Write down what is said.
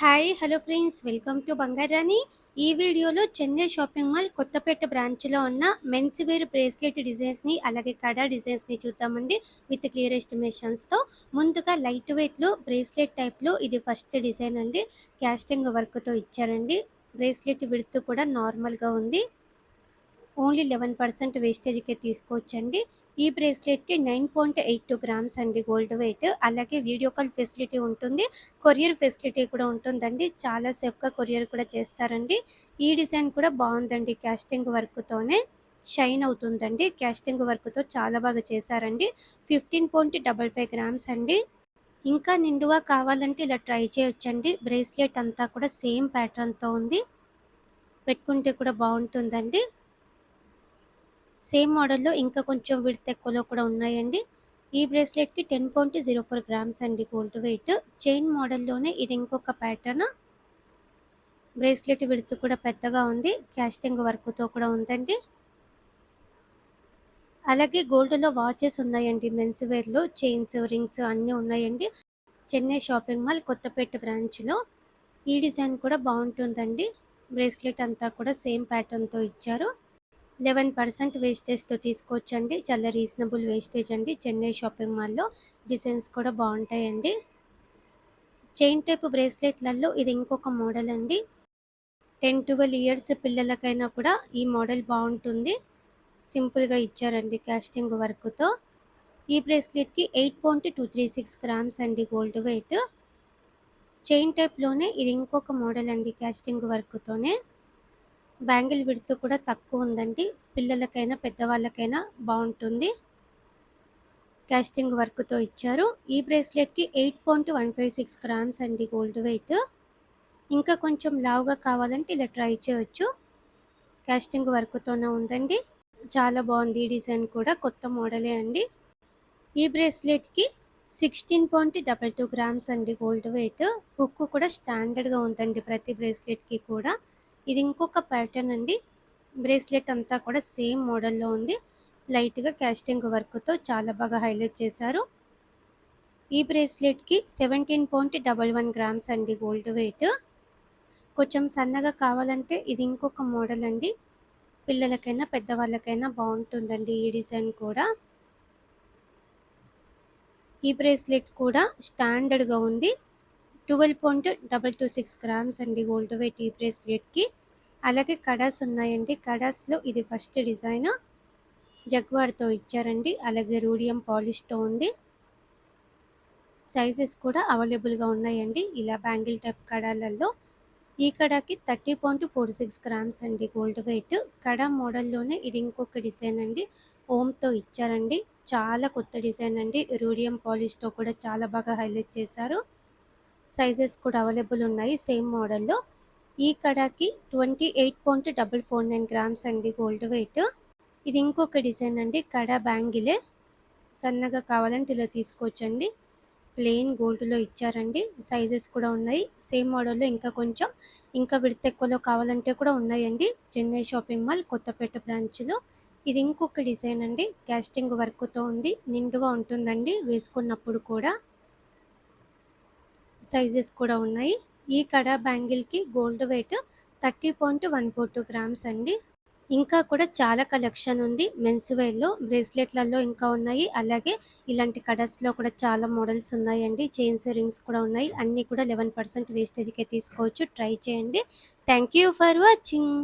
Hi hello friends, welcome to Bangarani. ఈ వీడియోలో Chennai shopping mall Kothapeta బ్రాంచ్లో ఉన్న మెన్స్ వేర్ బ్రేస్లెట్ డిజైన్స్ని అలాగే కడా డిజైన్స్ని చూద్దామండి విత్ క్లియర్ ఎస్టిమేషన్స్తో. ముందుగా లైట్ వెయిట్లో బ్రేస్లెట్ టైప్లో ఇది ఫస్ట్ డిజైన్ అండి. క్యాస్టింగ్ వర్క్తో ఇచ్చారండి. బ్రేస్లెట్ విడ్త్ కూడా నార్మల్గా ఉంది. ఓన్లీ 11% వేస్టేజ్కే తీసుకోవచ్చండి. ఈ బ్రేస్లెట్కి 9.82 గ్రామ్స్ అండి గోల్డ్ వెయిట్. అలాగే వీడియో కాల్ ఫెసిలిటీ ఉంటుంది, కొరియర్ ఫెసిలిటీ కూడా ఉంటుందండి. చాలా సేఫ్గా కొరియర్ కూడా చేస్తారండి. ఈ డిజైన్ కూడా బాగుందండి, క్యాస్టింగ్ వర్క్తోనే షైన్ అవుతుందండి. క్యాస్టింగ్ వర్క్తో చాలా బాగా చేశారండి. 15.55 గ్రామ్స్ అండి. ఇంకా నిండుగా కావాలంటే ఇలా ట్రై చేయొచ్చండి. బ్రేస్లెట్ అంతా కూడా సేమ్ ప్యాటర్న్తో ఉంది, పెట్టుకుంటే కూడా బాగుంటుందండి. సేమ్ మోడల్లో ఇంకా కొంచెం విడ్త్ ఎక్కువలో కూడా ఉన్నాయండి. ఈ బ్రేస్లెట్కి 10.04 గ్రామ్స్ అండి గోల్డ్ వెయిట్. చైన్ మోడల్లోనే ఇది ఇంకొక ప్యాటర్న్. బ్రేస్లెట్ విడ్త్ కూడా పెద్దగా ఉంది, క్యాస్టింగ్ వర్క్తో కూడా ఉందండి. అలాగే గోల్డ్లో వాచెస్ ఉన్నాయండి. మెన్స్ వేర్లో చైన్స్, రింగ్స్ అన్నీ ఉన్నాయండి. చెన్నై షాపింగ్ మాల్ కొత్తపేట బ్రాంచ్లో. ఈ డిజైన్ కూడా బాగుంటుందండి. బ్రేస్లెట్ అంతా కూడా సేమ్ ప్యాటర్న్తో ఇచ్చారు. 11% వేస్టేజ్తో తీసుకోవచ్చండి. చాలా రీజనబుల్ వేస్టేజ్ అండి. చెన్నై షాపింగ్ మాల్లో డిజైన్స్ కూడా బాగుంటాయండి. చైన్ టైప్ బ్రేస్లెట్లలో ఇది ఇంకొక మోడల్ అండి. 10-12 ఇయర్స్ పిల్లలకైనా కూడా ఈ మోడల్ బాగుంటుంది. సింపుల్గా ఇచ్చారండి క్యాస్టింగ్ వర్క్తో. ఈ బ్రేస్లెట్కి 8.236 గ్రామ్స్ అండి గోల్డ్ వెయిట్. చైన్ టైప్లోనే ఇది ఇంకొక మోడల్ అండి, క్యాస్టింగ్ వర్క్తోనే. బ్యాంగిల్ విడ్త్ కూడా తక్కువ ఉందండి. పిల్లలకైనా పెద్దవాళ్ళకైనా బాగుంటుంది. క్యాస్టింగ్ వర్క్తో ఇచ్చారు. ఈ బ్రేస్లెట్కి 8.156 గ్రామ్స్ అండి గోల్డ్ వెయిట్. ఇంకా కొంచెం లావుగా కావాలంటే ఇలా ట్రై చేయొచ్చు. క్యాస్టింగ్ వర్క్తోనే ఉందండి. చాలా బాగుంది. ఈ డిజైన్ కూడా కొత్త మోడలే అండి. ఈ బ్రేస్లెట్కి 16.22 గ్రామ్స్ అండి గోల్డ్ వెయిట్. హుక్ కూడా స్టాండర్డ్గా ఉందండి ప్రతి బ్రేస్లెట్కి కూడా. ఇది ఇంకొక ప్యాటర్న్ అండి. బ్రేస్లెట్ అంతా కూడా సేమ్ మోడల్లో ఉంది. లైట్గా క్యాస్టింగ్ వర్క్తో చాలా బాగా హైలైట్ చేశారు. ఈ బ్రేస్లెట్కి 17.11 గ్రామ్స్ అండి గోల్డ్ వెయిట్. కొంచెం సన్నగా కావాలంటే ఇది ఇంకొక మోడల్ అండి. పిల్లలకైనా పెద్దవాళ్ళకైనా బాగుంటుందండి ఈ డిజైన్ కూడా. ఈ బ్రేస్లెట్ కూడా స్టాండర్డ్గా ఉంది. 12.226 గ్రామ్స్ అండి గోల్డ్ వెయిట్ ఈ బ్రేస్లెట్కి. అలాగే కడాస్ ఉన్నాయండి. కడాస్లో ఇది ఫస్ట్ డిజైన్. జగ్వార్తో ఇచ్చారండి. అలాగే రూడియం పాలిష్తో ఉంది. సైజెస్ కూడా అవైలబుల్గా ఉన్నాయండి ఇలా బ్యాంగిల్ టైప్ కడాలలో. ఈ కడాకి 30.46 గ్రామ్స్ అండి గోల్డ్ వెయిట్. కడా మోడల్లోనే ఇది ఇంకొక డిజైన్ అండి. ఓమ్తో ఇచ్చారండి. చాలా కొత్త డిజైన్ అండి. రూడియం పాలిష్తో కూడా చాలా బాగా హైలైట్ చేశారు. సైజెస్ కూడా అవైలబుల్ ఉన్నాయి సేమ్ మోడల్లో. ఈ కడాకి 28.449 గ్రామ్స్ అండి గోల్డ్ వెయిట్. ఇది ఇంకొక డిజైన్ అండి. కడా బ్యాంగిలే. సన్నగా కావాలంటే ఇలా తీసుకోవచ్చండి. ప్లెయిన్ గోల్డ్లో ఇచ్చారండి. సైజెస్ కూడా ఉన్నాయి సేమ్ మోడల్లో. ఇంకా విడత ఎక్కువలో కావాలంటే కూడా ఉన్నాయండి చెన్నై షాపింగ్ మాల్ కొత్తపేట బ్రాంచ్లో. ఇది ఇంకొక డిజైన్ అండి. క్యాస్టింగ్ వర్క్తో ఉంది. నిండుగా ఉంటుందండి వేసుకున్నప్పుడు కూడా. సైజెస్ కూడా ఉన్నాయి. ఈ కడా బ్యాంగిల్కి గోల్డ్ వెయిట్ 30.142 గ్రామ్స్ అండి. ఇంకా కూడా చాలా కలెక్షన్ ఉంది మెన్స్ వేర్లో. బ్రేస్లెట్లలో ఇంకా ఉన్నాయి. అలాగే ఇలాంటి కడస్లో కూడా చాలా మోడల్స్ ఉన్నాయండి. చైన్స్, రింగ్స్ కూడా ఉన్నాయి. అన్నీ కూడా 11% వేస్టేజ్కే తీసుకోవచ్చు. ట్రై చేయండి. Thank you for watching.